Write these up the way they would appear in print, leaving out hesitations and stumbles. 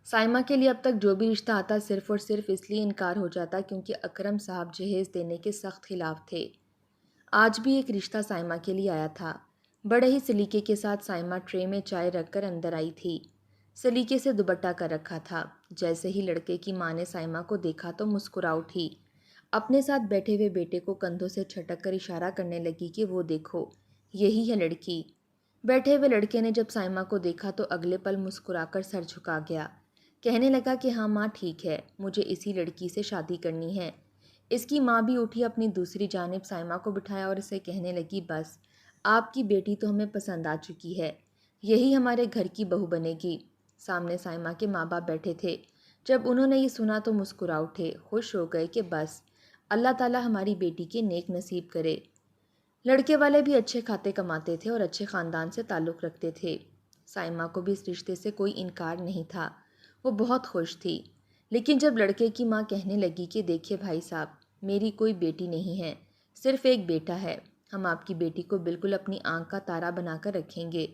سائمہ کے لیے اب تک جو بھی رشتہ آتا صرف اور صرف اس لیے انکار ہو جاتا کیونکہ اکرم صاحب جہیز دینے کے سخت خلاف تھے۔ آج بھی ایک رشتہ سائمہ کے لیے آیا تھا۔ بڑے ہی سلیقے کے ساتھ سائمہ ٹرے میں چائے رکھ کر اندر آئی تھی۔ سلیقے سے دوپٹہ کر رکھا تھا۔ جیسے ہی لڑکے کی ماں نے سائمہ کو دیکھا تو مسکرا اٹھی۔ اپنے ساتھ بیٹھے ہوئے بیٹے کو کندھوں سے چھٹک کر اشارہ کرنے لگی کہ وہ دیکھو، یہی ہے لڑکی۔ بیٹھے ہوئے لڑکے نے جب سائمہ کو دیکھا تو اگلے پل مسکرا کر سر جھکا گیا۔ کہنے لگا کہ ہاں ماں ٹھیک ہے، مجھے اسی لڑکی سے شادی کرنی ہے۔ اس کی ماں بھی اٹھی، اپنی دوسری جانب سائمہ کو بٹھایا اور اسے کہنے لگی بس آپ کی بیٹی تو ہمیں پسند آ چکی ہے، یہی ہمارے گھر کی بہو بنے گی۔ سامنے سائمہ کے ماں باپ بیٹھے تھے۔ جب انہوں نے یہ سنا تو مسکرا اٹھے، خوش ہو گئے کہ بس اللہ تعالیٰ ہماری بیٹی کے نیک نصیب کرے۔ لڑکے والے بھی اچھے کھاتے کماتے تھے اور اچھے خاندان سے تعلق رکھتے تھے۔ سائمہ کو بھی اس رشتے سے کوئی انکار نہیں تھا، وہ بہت خوش تھی۔ لیکن جب لڑکے کی ماں کہنے لگی کہ دیکھیے بھائی صاحب، میری کوئی بیٹی نہیں ہے، صرف ایک بیٹا ہے، ہم آپ کی بیٹی کو بالکل اپنی آنکھ کا تارا بنا کر رکھیں گے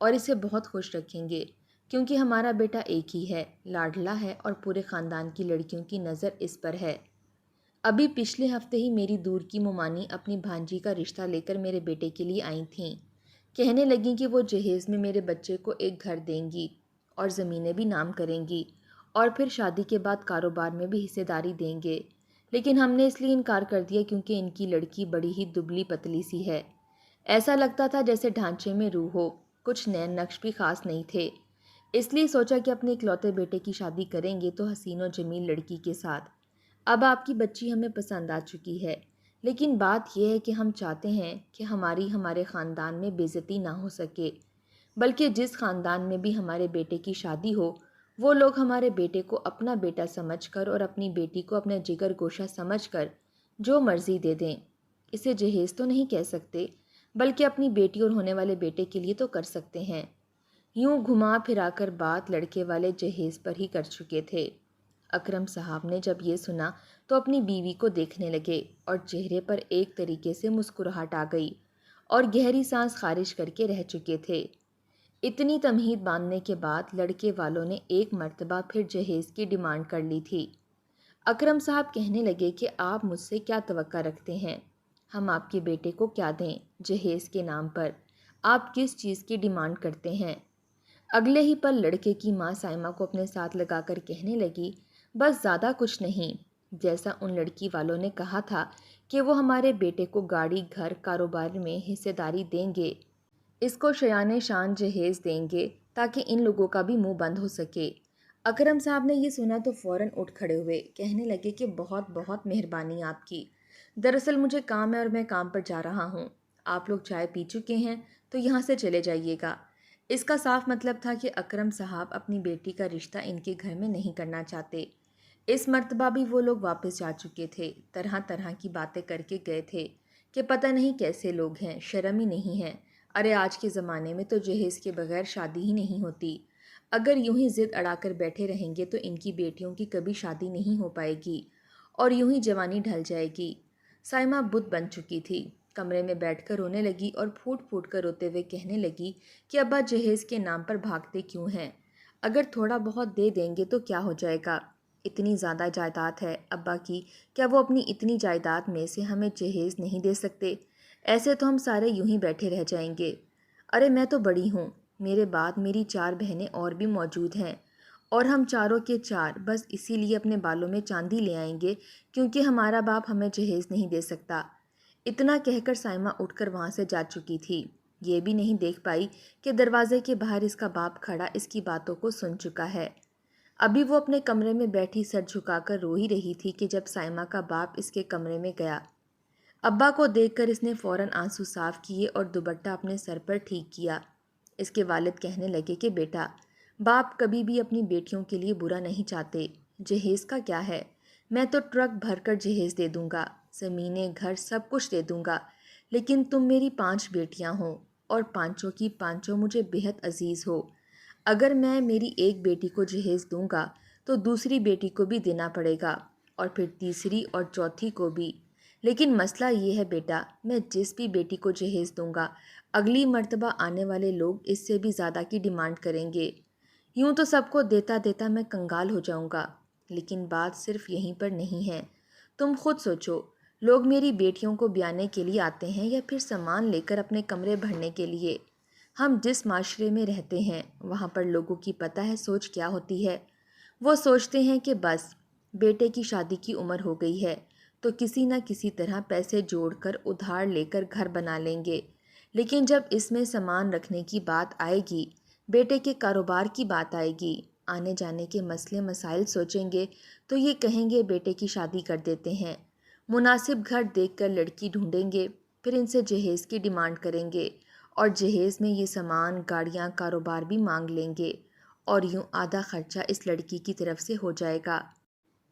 اور اسے بہت خوش رکھیں گے، کیونکہ ہمارا بیٹا ایک ہی ہے، لاڈلا ہے اور پورے خاندان کی لڑکیوں کی نظر اس پر ہے۔ ابھی پچھلے ہفتے ہی میری دور کی ممانی اپنی بھانجی کا رشتہ لے کر میرے بیٹے کے لیے آئی تھیں۔ کہنے لگیں کہ وہ جہیز میں میرے بچے کو ایک گھر دیں گی اور زمینیں بھی نام کریں گی اور پھر شادی کے بعد کاروبار میں بھی حصے داری دیں گے۔ لیکن ہم نے اس لیے انکار کر دیا کیونکہ ان کی لڑکی بڑی ہی دبلی پتلی سی ہے، ایسا لگتا تھا جیسے ڈھانچے میں روح ہو، کچھ نین نقش بھی خاص نہیں تھے۔ اس لیے سوچا کہ اپنے اکلوتے بیٹے کی شادی کریں گے تو حسین و جمیل لڑکی کے ساتھ۔ اب آپ کی بچی ہمیں پسند آ چکی ہے، لیکن بات یہ ہے کہ ہم چاہتے ہیں کہ ہمارے خاندان میں بے عزتی نہ ہو سکے، بلکہ جس خاندان میں بھی ہمارے بیٹے کی شادی ہو وہ لوگ ہمارے بیٹے کو اپنا بیٹا سمجھ کر اور اپنی بیٹی کو اپنا جگر گوشہ سمجھ کر جو مرضی دے دیں۔ اسے جہیز تو نہیں کہہ سکتے، بلکہ اپنی بیٹی اور ہونے والے بیٹے کے لیے تو کر سکتے ہیں۔ یوں گھما پھرا کر بات لڑکے والے جہیز پر ہی کر چکے تھے۔ اکرم صاحب نے جب یہ سنا تو اپنی بیوی کو دیکھنے لگے اور چہرے پر ایک طریقے سے مسکراہٹ آ گئی اور گہری سانس خارج کر کے رہ چکے تھے۔ اتنی تمہید باندھنے کے بعد لڑکے والوں نے ایک مرتبہ پھر جہیز کی ڈیمانڈ کر لی تھی۔ اکرم صاحب کہنے لگے کہ آپ مجھ سے کیا توقع رکھتے ہیں، ہم آپ کے بیٹے کو کیا دیں جہیز کے نام پر، آپ کس چیز کی ڈیمانڈ کرتے ہیں؟ اگلے ہی پل لڑکے کی ماں سائمہ کو اپنے ساتھ لگا کر کہنے لگی بس زیادہ کچھ نہیں، جیسا ان لڑکی والوں نے کہا تھا کہ وہ ہمارے بیٹے کو گاڑی گھر کاروبار میں حصے داری دیں گے، اس کو شایان شان جہیز دیں گے تاکہ ان لوگوں کا بھی منہ بند ہو سکے۔ اکرم صاحب نے یہ سنا تو فوراً اٹھ کھڑے ہوئے، کہنے لگے کہ بہت بہت مہربانی آپ کی، دراصل مجھے کام ہے اور میں کام پر جا رہا ہوں، آپ لوگ چائے پی چکے ہیں تو یہاں سے چلے جائیے گا۔ اس کا صاف مطلب تھا کہ اکرم صاحب اپنی بیٹی کا رشتہ ان کے گھر میں نہیں کرنا چاہتے۔ اس مرتبہ بھی وہ لوگ واپس جا چکے تھے، طرح طرح کی باتیں کر کے گئے تھے کہ پتہ نہیں کیسے لوگ ہیں، شرم ہی نہیں ہے، ارے آج کے زمانے میں تو جہیز کے بغیر شادی ہی نہیں ہوتی، اگر یوں ہی ضد اڑا کر بیٹھے رہیں گے تو ان کی بیٹیوں کی کبھی شادی نہیں ہو پائے گی اور یوں ہی جوانی ڈھل جائے گی۔ سائمہ بت بن چکی تھی، کمرے میں بیٹھ کر رونے لگی اور پھوٹ پھوٹ کر روتے ہوئے کہنے لگی کہ ابا جہیز کے نام پر بھاگتے کیوں ہیں، اگر تھوڑا بہت دے دیں گے تو کیا ہو جائے گا، اتنی زیادہ جائیداد ہے ابا کی، کیا وہ اپنی اتنی جائیداد میں سے ہمیں جہیز نہیں دے سکتے؟ ایسے تو ہم سارے یوں ہی بیٹھے رہ جائیں گے، ارے میں تو بڑی ہوں، میرے بعد میری 4 بہنیں اور بھی موجود ہیں اور ہم چاروں کے چار بس اسی لیے اپنے بالوں میں چاندی لے آئیں گے کیونکہ ہمارا باپ ہمیں جہیز نہیں دے سکتا۔ اتنا کہہ کر سائمہ اٹھ کر وہاں سے جا چکی تھی، یہ بھی نہیں دیکھ پائی کہ دروازے کے باہر اس کا باپ کھڑا اس کی باتوں کو سن چکا ہے۔ ابھی وہ اپنے کمرے میں بیٹھی سر جھکا کر رو ہی رہی تھی کہ جب سائمہ کا باپ اس کے کمرے میں گیا۔ ابا کو دیکھ کر اس نے فوراً آنسو صاف کیے اور دوپٹہ اپنے سر پر ٹھیک کیا۔ اس کے والد کہنے لگے کہ بیٹا، باپ کبھی بھی اپنی بیٹیوں کے لیے برا نہیں چاہتے، جہیز کا کیا ہے، میں تو ٹرک بھر کر جہیز دے دوں گا، زمینیں گھر سب کچھ دے دوں گا، لیکن تم میری 5 بیٹیاں ہو اور پانچوں کی پانچوں مجھے بہت عزیز ہو، اگر میں میری ایک بیٹی کو جہیز دوں گا تو دوسری بیٹی کو بھی دینا پڑے گا اور پھر تیسری اور چوتھی کو بھی، لیکن مسئلہ یہ ہے بیٹا، میں جس بھی بیٹی کو جہیز دوں گا اگلی مرتبہ آنے والے لوگ اس سے بھی زیادہ کی ڈیمانڈ کریں گے۔ یوں تو سب کو دیتا دیتا میں کنگال ہو جاؤں گا، لیکن بات صرف یہیں پر نہیں ہے۔ تم خود سوچو، لوگ میری بیٹیوں کو بیانے کے لیے آتے ہیں یا پھر سامان لے کر اپنے کمرے بھرنے کے لیے۔ ہم جس معاشرے میں رہتے ہیں وہاں پر لوگوں کی پتہ ہے سوچ کیا ہوتی ہے؟ وہ سوچتے ہیں کہ بس بیٹے کی شادی کی عمر ہو گئی ہے تو کسی نہ کسی طرح پیسے جوڑ کر ادھار لے کر گھر بنا لیں گے، لیکن جب اس میں سامان رکھنے کی بات آئے گی، بیٹے کے کاروبار کی بات آئے گی، آنے جانے کے مسئلے مسائل سوچیں گے تو یہ کہیں گے بیٹے کی شادی کر دیتے ہیں۔ مناسب گھر دیکھ کر لڑکی ڈھونڈیں گے، پھر ان سے جہیز کی ڈیمانڈ کریں گے اور جہیز میں یہ سامان، گاڑیاں، کاروبار بھی مانگ لیں گے، اور یوں آدھا خرچہ اس لڑکی کی طرف سے ہو جائے گا،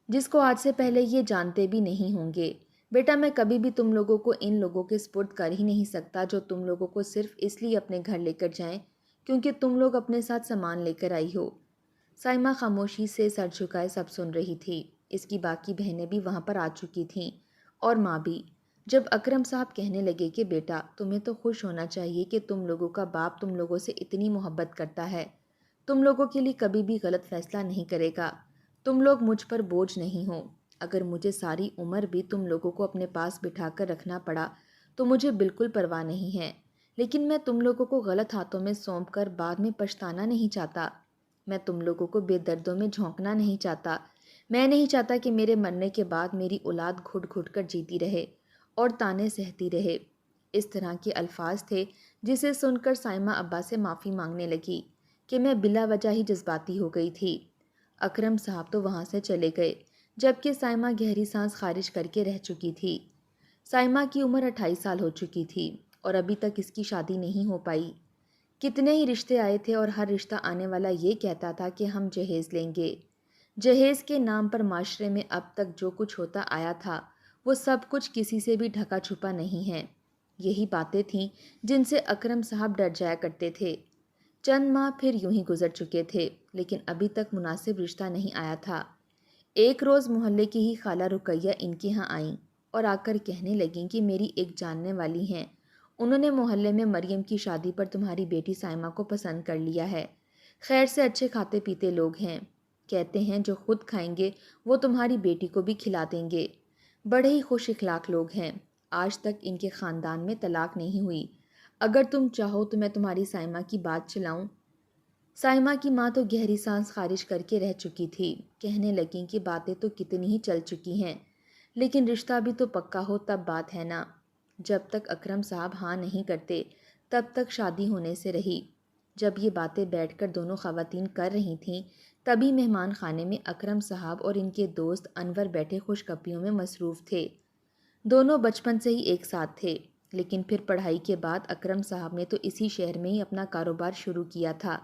جس کو آج سے پہلے یہ جانتے بھی نہیں ہوں گے۔ بیٹا، میں کبھی بھی تم لوگوں کو ان لوگوں کے سپرد کر ہی نہیں سکتا جو تم لوگوں کو صرف اس لیے اپنے گھر لے کر جائیں کیونکہ تم لوگ اپنے ساتھ سامان لے کر آئی ہو۔ سائمہ خاموشی سے سر جھکائے سب سن رہی تھی۔ اس کی باقی بہنیں بھی وہاں پر آ چکی تھیں اور ماں بھی۔ جب اکرم صاحب کہنے لگے کہ بیٹا، تمہیں تو خوش ہونا چاہیے کہ تم لوگوں کا باپ تم لوگوں سے اتنی محبت کرتا ہے، تم لوگوں کے لیے کبھی بھی غلط فیصلہ نہیں کرے گا، تم لوگ مجھ پر بوجھ نہیں ہو۔ اگر مجھے ساری عمر بھی تم لوگوں کو اپنے پاس بٹھا کر رکھنا پڑا تو مجھے بالکل پرواہ نہیں ہے، لیکن میں تم لوگوں کو غلط ہاتھوں میں سونپ کر بعد میں پچھتانا نہیں چاہتا۔ میں تم لوگوں کو بے دردوں میں جھونکنا نہیں چاہتا۔ میں نہیں چاہتا کہ میرے مرنے کے بعد میری اولاد گھٹ گھٹ کر جیتی رہے اور تانے سہتی رہے۔ اس طرح کے الفاظ تھے جسے سن کر سائمہ ابا سے معافی مانگنے لگی کہ میں بلا وجہ ہی جذباتی ہو گئی تھی۔ اکرم صاحب تو وہاں سے چلے گئے جبکہ سائمہ گہری سانس خارج کر کے رہ چکی تھی۔ سائمہ کی عمر 28 سال ہو چکی تھی اور ابھی تک اس کی شادی نہیں ہو پائی۔ کتنے ہی رشتے آئے تھے اور ہر رشتہ آنے والا یہ کہتا تھا کہ ہم جہیز لیں گے۔ جہیز کے نام پر معاشرے میں اب تک جو کچھ ہوتا آیا تھا وہ سب کچھ کسی سے بھی ڈھکا چھپا نہیں ہے۔ یہی باتیں تھیں جن سے اکرم صاحب ڈر جایا کرتے تھے۔ چند ماہ پھر یوں ہی گزر چکے تھے لیکن ابھی تک مناسب رشتہ نہیں آیا تھا۔ ایک روز محلے کی ہی خالہ رقیہ ان کے ہاں آئیں اور آ کر کہنے لگیں کہ میری ایک جاننے والی ہیں، انہوں نے محلے میں مریم کی شادی پر تمہاری بیٹی سائمہ کو پسند کر لیا ہے۔ خیر سے اچھے کھاتے پیتے لوگ ہیں، کہتے ہیں جو خود کھائیں گے وہ تمہاری بیٹی کو بھی کھلا دیں گے۔ بڑے ہی خوش اخلاق لوگ ہیں، آج تک ان کے خاندان میں طلاق نہیں ہوئی۔ اگر تم چاہو تو میں تمہاری سائمہ کی بات چلاؤں۔ سائمہ کی ماں تو گہری سانس خارج کر کے رہ چکی تھی، کہنے لگیں کہ باتیں تو کتنی ہی چل چکی ہیں لیکن رشتہ بھی تو پکا ہو تب بات ہے نا۔ جب تک اکرم صاحب ہاں نہیں کرتے تب تک شادی ہونے سے رہی۔ جب یہ باتیں بیٹھ کر دونوں خواتین کر رہی تھیں تبھی مہمان خانے میں اکرم صاحب اور ان کے دوست انور بیٹھے خوش گپیوں میں مصروف تھے۔ دونوں بچپن سے ہی ایک ساتھ تھے لیکن پھر پڑھائی کے بعد اکرم صاحب نے تو اسی شہر میں ہی اپنا کاروبار شروع کیا تھا،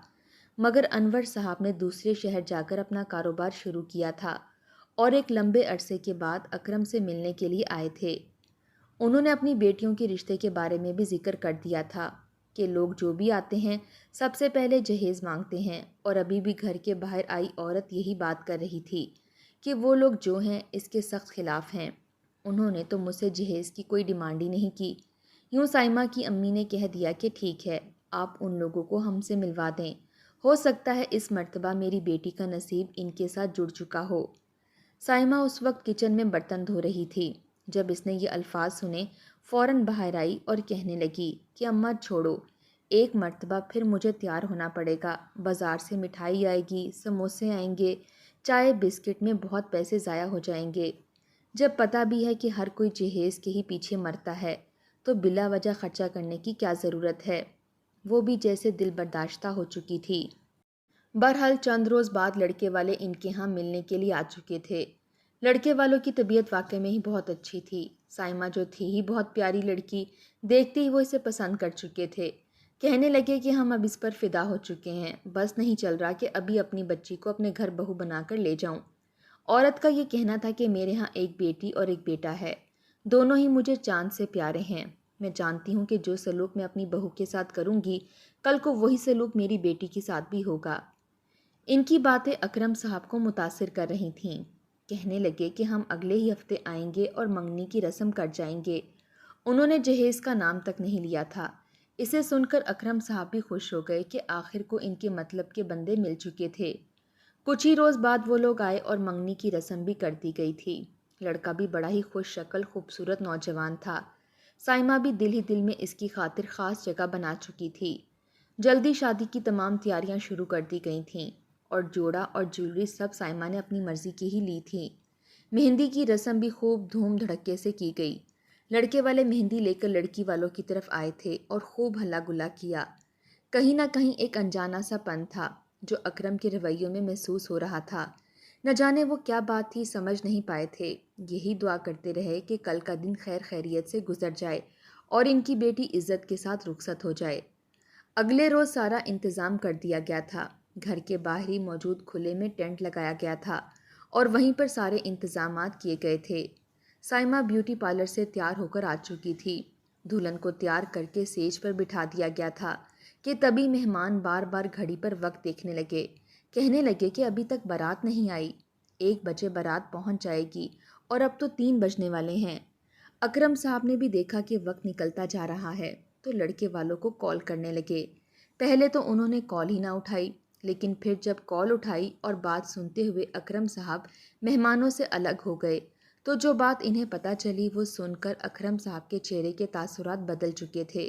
مگر انور صاحب نے دوسرے شہر جا کر اپنا کاروبار شروع کیا تھا اور ایک لمبے عرصے کے بعد اکرم سے ملنے کے لیے آئے تھے۔ انہوں نے اپنی بیٹیوں کے رشتے کے بارے میں بھی ذکر کر دیا تھا کہ لوگ جو بھی آتے ہیں سب سے پہلے جہیز مانگتے ہیں، اور ابھی بھی گھر کے باہر آئی عورت یہی بات کر رہی تھی کہ وہ لوگ جو ہیں اس کے سخت خلاف ہیں۔ انہوں نے تو مجھ سے جہیز کی کوئی ڈیمانڈ ہی نہیں کی۔ یوں سائمہ کی امی نے کہہ دیا کہ ٹھیک ہے، آپ ان لوگوں کو ہم سے ملوا دیں، ہو سکتا ہے اس مرتبہ میری بیٹی کا نصیب ان کے ساتھ جڑ چکا ہو۔ سائمہ اس وقت کچن میں برتن دھو رہی تھی۔ جب اس نے یہ الفاظ سنے فوراً باہر آئی اور کہنے لگی کہ اماں چھوڑو، ایک مرتبہ پھر مجھے تیار ہونا پڑے گا، بازار سے مٹھائی آئے گی، سموسے آئیں گے، چائے بسکٹ میں بہت پیسے ضائع ہو جائیں گے۔ جب پتہ بھی ہے کہ ہر کوئی جہیز کے ہی پیچھے مرتا ہے تو بلا وجہ خرچہ کرنے کی کیا ضرورت ہے۔ وہ بھی جیسے دل برداشتہ ہو چکی تھی۔ بہرحال چند روز بعد لڑکے والے ان کے ہاں ملنے کے لیے آ چکے تھے۔ لڑکے والوں کی طبیعت واقعی میں ہی بہت اچھی تھی۔ سائمہ جو تھی ہی بہت پیاری لڑکی، دیکھتے ہی وہ اسے پسند کر چکے تھے۔ کہنے لگے کہ ہم اب اس پر فدا ہو چکے ہیں، بس نہیں چل رہا کہ ابھی اپنی بچی کو اپنے گھر بہو بنا کر لے جاؤں۔ عورت کا یہ کہنا تھا کہ میرے ہاں ایک بیٹی اور ایک بیٹا ہے، دونوں ہی مجھے چاند سے پیارے ہیں۔ میں جانتی ہوں کہ جو سلوک میں اپنی بہو کے ساتھ کروں گی کل کو وہی سلوک میری بیٹی کے ساتھ بھی ہوگا۔ ان کی باتیں اکرم صاحب کو متاثر کر رہی تھیں۔ کہنے لگے کہ ہم اگلے ہی ہفتے آئیں گے اور منگنی کی رسم کر جائیں گے۔ انہوں نے جہیز کا نام تک نہیں لیا تھا، اسے سن کر اکرم صاحب بھی خوش ہو گئے کہ آخر کو ان کے مطلب کے بندے مل چکے تھے۔ کچھ ہی روز بعد وہ لوگ آئے اور منگنی کی رسم بھی کر دی گئی تھی۔ لڑکا بھی بڑا ہی خوش شکل خوبصورت نوجوان تھا۔ سائمہ بھی دل ہی دل میں اس کی خاطر خاص جگہ بنا چکی تھی۔ جلدی شادی کی تمام تیاریاں شروع کر دی گئی تھیں اور جوڑا اور جیولری سب سائمہ نے اپنی مرضی کی ہی لی تھی۔ مہندی کی رسم بھی خوب دھوم دھڑکے سے کی گئی۔ لڑکے والے مہندی لے کر لڑکی والوں کی طرف آئے تھے اور خوب ہلا گلا کیا۔ کہیں نہ کہیں ایک انجانا سا پن تھا جو اکرم کے رویوں میں محسوس ہو رہا تھا۔ نہ جانے وہ کیا بات تھی، سمجھ نہیں پائے تھے۔ یہی دعا کرتے رہے کہ کل کا دن خیر خیریت سے گزر جائے اور ان کی بیٹی عزت کے ساتھ رخصت ہو جائے۔ اگلے روز سارا انتظام کر دیا گیا تھا۔ گھر کے باہر ہی موجود کھلے میں ٹینٹ لگایا گیا تھا اور وہیں پر سارے انتظامات کیے گئے تھے۔ سائمہ بیوٹی پارلر سے تیار ہو کر آ چکی تھی۔ دلہن کو تیار کر کے سیج پر بٹھا دیا گیا تھا کہ تبھی مہمان بار بار گھڑی پر وقت دیکھنے لگے، کہنے لگے کہ ابھی تک بارات نہیں آئی، 1 بجے بارات پہنچ جائے گی اور اب تو 3 بجنے والے ہیں۔ اکرم صاحب نے بھی دیکھا کہ وقت نکلتا جا رہا ہے تو لڑکے والوں کو کال کرنے لگے۔ پہلے تو انہوں نے کال ہی نہ اٹھائی، لیکن پھر جب کال اٹھائی اور بات سنتے ہوئے اکرم صاحب مہمانوں سے الگ ہو گئے تو جو بات انہیں پتہ چلی وہ سن کر اکرم صاحب کے چہرے کے تاثرات بدل چکے تھے۔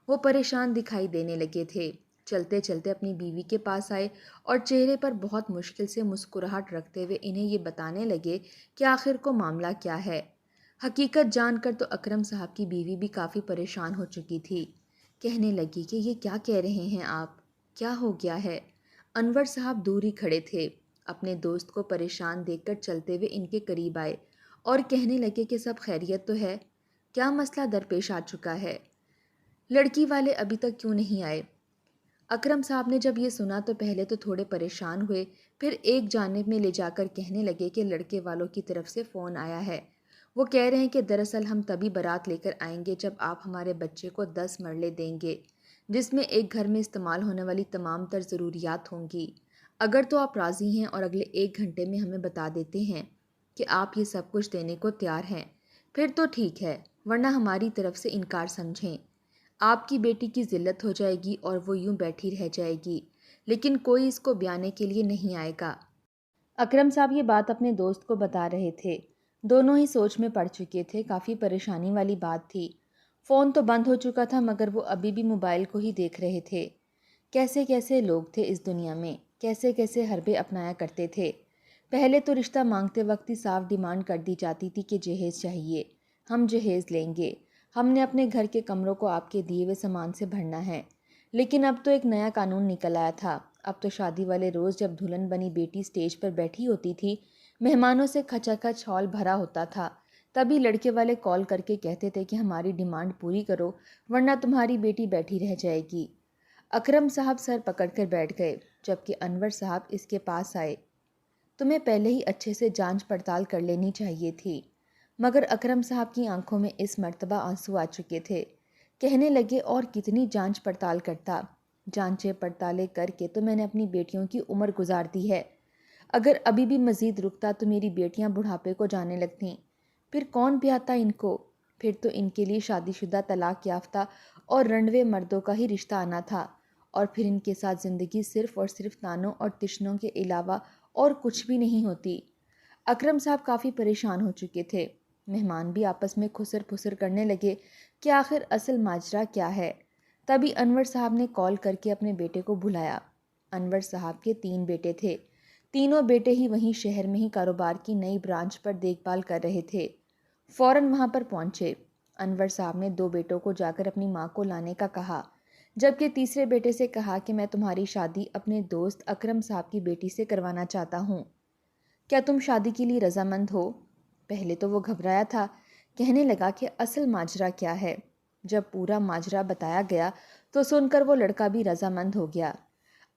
وہ پریشان دکھائی دینے لگے تھے۔ چلتے چلتے اپنی بیوی کے پاس آئے اور چہرے پر بہت مشکل سے مسکراہٹ رکھتے ہوئے انہیں یہ بتانے لگے کہ آخر کو معاملہ کیا ہے۔ حقیقت جان کر تو اکرم صاحب کی بیوی بھی کافی پریشان ہو چکی تھی۔ کہنے لگی کہ یہ کیا کہہ رہے ہیں آپ؟ کیا ہو گیا ہے؟ انور صاحب دور ہی کھڑے تھے۔ اپنے دوست کو پریشان دیکھ کر چلتے ہوئے ان کے قریب آئے اور کہنے لگے کہ سب خیریت تو ہے؟ کیا مسئلہ درپیش آ چکا ہے؟ لڑکی والے ابھی تک کیوں نہیں آئے؟ اکرم صاحب نے جب یہ سنا تو پہلے تو تھوڑے پریشان ہوئے، پھر ایک جانب میں لے جا کر کہنے لگے کہ لڑکے والوں کی طرف سے فون آیا ہے۔ وہ کہہ رہے ہیں کہ دراصل ہم تبھی بارات لے کر آئیں گے جب آپ ہمارے بچے کو 10 مرلے دیں گے، جس میں ایک گھر میں استعمال ہونے والی تمام تر ضروریات ہوں گی۔ اگر تو آپ راضی ہیں اور اگلے 1 گھنٹے میں ہمیں بتا دیتے ہیں کہ آپ یہ سب کچھ دینے کو تیار ہیں، پھر تو ٹھیک ہے، ورنہ ہماری طرف سے انکار سمجھیں۔ آپ کی بیٹی کی ذلت ہو جائے گی اور وہ یوں بیٹھی رہ جائے گی، لیکن کوئی اس کو بیانے کے لیے نہیں آئے گا۔ اکرم صاحب یہ بات اپنے دوست کو بتا رہے تھے۔ دونوں ہی سوچ میں پڑ چکے تھے، کافی پریشانی والی بات تھی۔ فون تو بند ہو چکا تھا مگر وہ ابھی بھی موبائل کو ہی دیکھ رہے تھے۔ کیسے کیسے لوگ تھے اس دنیا میں، کیسے کیسے حربے اپنایا کرتے تھے۔ پہلے تو رشتہ مانگتے وقت ہی صاف ڈیمانڈ کر دی جاتی تھی کہ جہیز چاہیے، ہم جہیز لیں گے، ہم نے اپنے گھر کے کمروں کو آپ کے دیے ہوئے سامان سے بھرنا ہے۔ لیکن اب تو ایک نیا قانون نکل آیا تھا۔ اب تو شادی والے روز جب دلہن بنی بیٹی سٹیج پر بیٹھی ہوتی تھی، مہمانوں سے کھچا کھچ ہال بھرا ہوتا تھا، تبھی لڑکے والے کال کر کے کہتے تھے کہ ہماری ڈیمانڈ پوری کرو ورنہ تمہاری بیٹی بیٹھی رہ جائے گی۔ اکرم صاحب سر پکڑ کر بیٹھ گئے، جبکہ انور صاحب اس کے پاس آئے۔ تمہیں پہلے ہی اچھے سے جانچ پڑتال کر لینی چاہیے تھی۔ مگر اکرم صاحب کی آنکھوں میں اس مرتبہ آنسو آ چکے تھے۔ کہنے لگے اور کتنی جانچ پڑتال کرتا، جانچیں پڑتالیں کر کے تو میں نے اپنی بیٹیوں کی عمر گزار دی ہے۔ اگر ابھی بھی مزید رکتا تو میری بیٹیاں بڑھاپے کو جانے لگتیں، پھر کون بیاتا ان کو؟ پھر تو ان کے لیے شادی شدہ طلاق یافتہ اور رنڈوے مردوں کا ہی رشتہ آنا تھا، اور پھر ان کے ساتھ زندگی صرف اور صرف تانوں اور تشنوں کے علاوہ اور کچھ بھی نہیں ہوتی۔ اکرم صاحب کافی پریشان ہو چکے تھے۔ مہمان بھی آپس میں خسر پھسر کرنے لگے کہ آخر اصل ماجرا کیا ہے۔ تبھی انور صاحب نے کال کر کے اپنے بیٹے کو بلایا۔ انور صاحب کے 3 بیٹے تھے۔ تینوں بیٹے ہی وہیں شہر میں ہی کاروبار کی نئی برانچ پر دیکھ بھال کر رہے تھے۔ فوراً وہاں پر پہنچے۔ انور صاحب نے 2 بیٹوں کو جا کر اپنی ماں کو لانے کا کہا، جبکہ تیسرے بیٹے سے کہا کہ میں تمہاری شادی اپنے دوست اکرم صاحب کی بیٹی سے کروانا چاہتا ہوں، کیا تم شادی کے لیے رضامند ہو؟ پہلے تو وہ گھبرایا تھا، کہنے لگا کہ اصل ماجرا کیا ہے۔ جب پورا ماجرا بتایا گیا تو سن کر وہ لڑکا بھی رضامند ہو گیا۔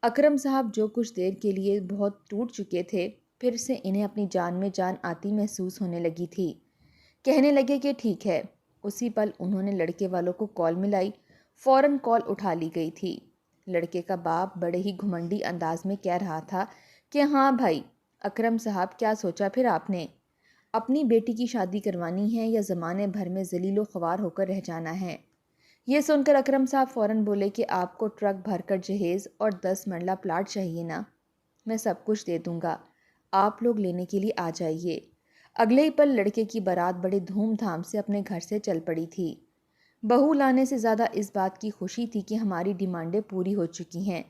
اکرم صاحب جو کچھ دیر کے لیے بہت ٹوٹ چکے تھے، پھر سے انہیں اپنی جان میں جان آتی محسوس ہونے لگی تھی۔ کہنے لگے کہ ٹھیک ہے۔ اسی پل انہوں نے لڑکے والوں کو کال ملائی، فوراً کال اٹھا لی گئی تھی۔ لڑکے کا باپ بڑے ہی گھمنڈی انداز میں کہہ رہا تھا کہ ہاں بھائی اکرم صاحب، کیا سوچا پھر آپ نے؟ اپنی بیٹی کی شادی کروانی ہے یا زمانے بھر میں ذلیل و خوار ہو کر رہ جانا ہے؟ یہ سن کر اکرم صاحب فوراً بولے کہ آپ کو ٹرک بھر کر جہیز اور 10 مرلہ پلاٹ چاہیے نا؟ میں سب کچھ دے دوں گا، آپ لوگ لینے کے لیے آ جائیے۔ اگلے ہی پل لڑکے کی بارات بڑے دھوم دھام سے اپنے گھر سے چل پڑی تھی۔ بہو لانے سے زیادہ اس بات کی خوشی تھی کہ ہماری ڈیمانڈیں پوری ہو چکی ہیں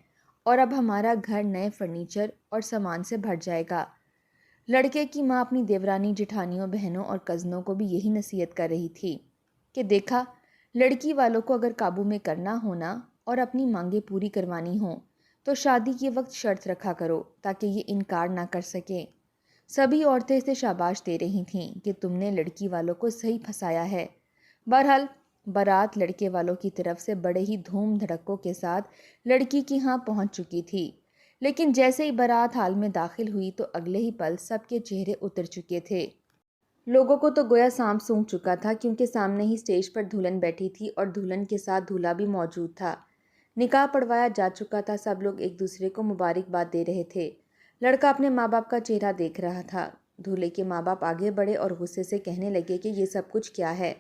اور اب ہمارا گھر نئے فرنیچر اور سامان سے بھر جائے گا۔ لڑکے کی ماں اپنی دیورانی جٹھانیوں بہنوں اور کزنوں کو بھی یہی نصیحت کر رہی تھی کہ دیکھا، لڑکی والوں کو اگر قابو میں کرنا ہونا اور اپنی مانگیں پوری کروانی ہوں تو شادی کے وقت شرط رکھا کرو تاکہ یہ انکار نہ کر سکیں۔ سبھی عورتیں اسے شاباش دے رہی تھیں کہ تم نے لڑکی والوں کو صحیح پھنسایا ہے۔ بہرحال بارات لڑکے والوں کی طرف سے بڑے ہی دھوم دھڑکوں کے ساتھ لڑکی کی ہاں پہنچ چکی تھی، لیکن جیسے ہی بارات حال میں داخل ہوئی تو اگلے ہی پل سب کے چہرے اتر چکے تھے۔ لوگوں کو تو گویا سانپ سونگھ چکا تھا، کیونکہ سامنے ہی سٹیج پر دلہن بیٹھی تھی اور دلہن کے ساتھ دولہا بھی موجود تھا۔ نکاح پڑھوایا جا چکا تھا، سب لوگ ایک دوسرے کو مبارکباد دے رہے تھے۔ لڑکا اپنے ماں باپ کا چہرہ دیکھ رہا تھا۔ دولہے کے ماں باپ آگے بڑھے اور غصے سے کہنے لگے کہ یہ سب کچھ کیا ہے؟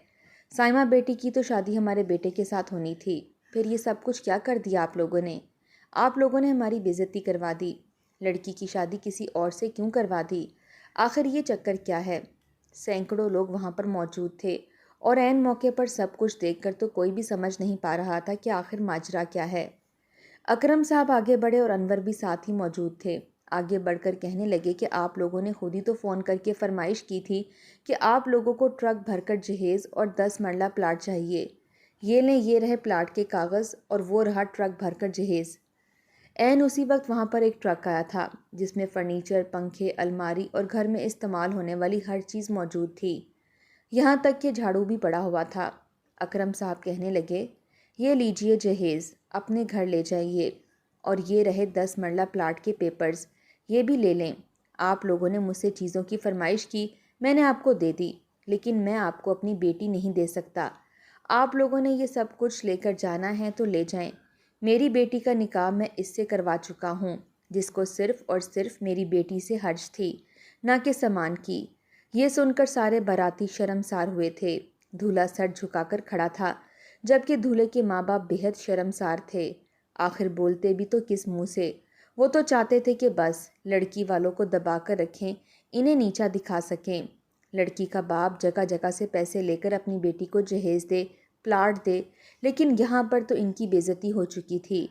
سائمہ بیٹی کی تو شادی ہمارے بیٹے کے ساتھ ہونی تھی، پھر یہ سب کچھ کیا کر دیا آپ لوگوں نے؟ آپ لوگوں نے ہماری بے عزتی کروا دی۔ لڑکی کی شادی کسی اور سے کیوں کروا دی؟ آخر یہ چکر کیا ہے؟ سینکڑوں لوگ وہاں پر موجود تھے اور عین موقع پر سب کچھ دیکھ کر تو کوئی بھی سمجھ نہیں پا رہا تھا کہ آخر ماجرا کیا ہے۔ اکرم صاحب آگے بڑھے اور انور بھی ساتھ ہی موجود تھے۔ آگے بڑھ کر کہنے لگے کہ آپ لوگوں نے خود ہی تو فون کر کے فرمائش کی تھی کہ آپ لوگوں کو ٹرک بھر کر جہیز اور 10 مرلہ پلاٹ چاہیے۔ یہ لیں، یہ رہے پلاٹ کے کاغذ اور وہ رہا ٹرک بھر کر جہیز۔ عین اسی وقت وہاں پر ایک ٹرک آیا تھا جس میں فرنیچر، پنکھے، الماری اور گھر میں استعمال ہونے والی ہر چیز موجود تھی، یہاں تک کہ جھاڑو بھی پڑا ہوا تھا۔ اکرم صاحب کہنے لگے، یہ لیجئے جہیز، اپنے گھر لے جائیے، اور یہ رہے 10 مرلہ پلاٹ کے پیپرز، یہ بھی لے لیں۔ آپ لوگوں نے مجھ سے چیزوں کی فرمائش کی، میں نے آپ کو دے دی، لیکن میں آپ کو اپنی بیٹی نہیں دے سکتا۔ آپ لوگوں نے یہ سب کچھ لے کر جانا ہے تو لے جائیں۔ میری بیٹی کا نکاح میں اس سے کروا چکا ہوں جس کو صرف اور صرف میری بیٹی سے حرج تھی، نہ کہ سامان کی۔ یہ سن کر سارے باراتی شرمسار ہوئے تھے۔ دولہا سر جھکا کر کھڑا تھا، جبکہ دولہے کے ماں باپ بےحد شرمسار تھے۔ آخر بولتے بھی تو کس منہ سے؟ وہ تو چاہتے تھے کہ بس لڑکی والوں کو دبا کر رکھیں، انہیں نیچا دکھا سکیں۔ لڑکی کا باپ جگہ جگہ سے پیسے لے کر اپنی بیٹی کو جہیز دے، پلاٹ دے، لیکن یہاں پر تو ان کی بے عزتی ہو چکی تھی۔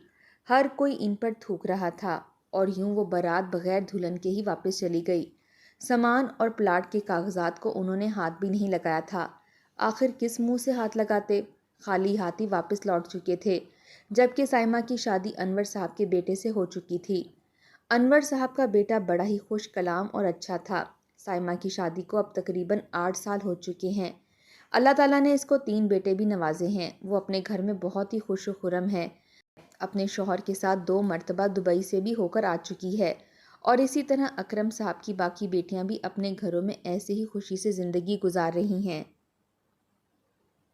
ہر کوئی ان پر تھوک رہا تھا اور یوں وہ بارات بغیر دلہن کے ہی واپس چلی گئی۔ سامان اور پلاٹ کے کاغذات کو انہوں نے ہاتھ بھی نہیں لگایا تھا۔ آخر کس منہ سے ہاتھ لگاتے؟ خالی ہاتھ ہی واپس لوٹ چکے تھے، جبکہ سائمہ کی شادی انور صاحب کے بیٹے سے ہو چکی تھی۔ انور صاحب کا بیٹا بڑا ہی خوش کلام اور اچھا تھا۔ سائمہ کی شادی کو اب تقریباً 8 سال ہو چکے ہیں۔ اللہ تعالیٰ نے اس کو 3 بیٹے بھی نوازے ہیں۔ وہ اپنے گھر میں بہت ہی خوش و خرم ہے۔ اپنے شوہر کے ساتھ 2 مرتبہ دبئی سے بھی ہو کر آ چکی ہے، اور اسی طرح اکرم صاحب کی باقی بیٹیاں بھی اپنے گھروں میں ایسے ہی خوشی سے زندگی گزار رہی ہیں۔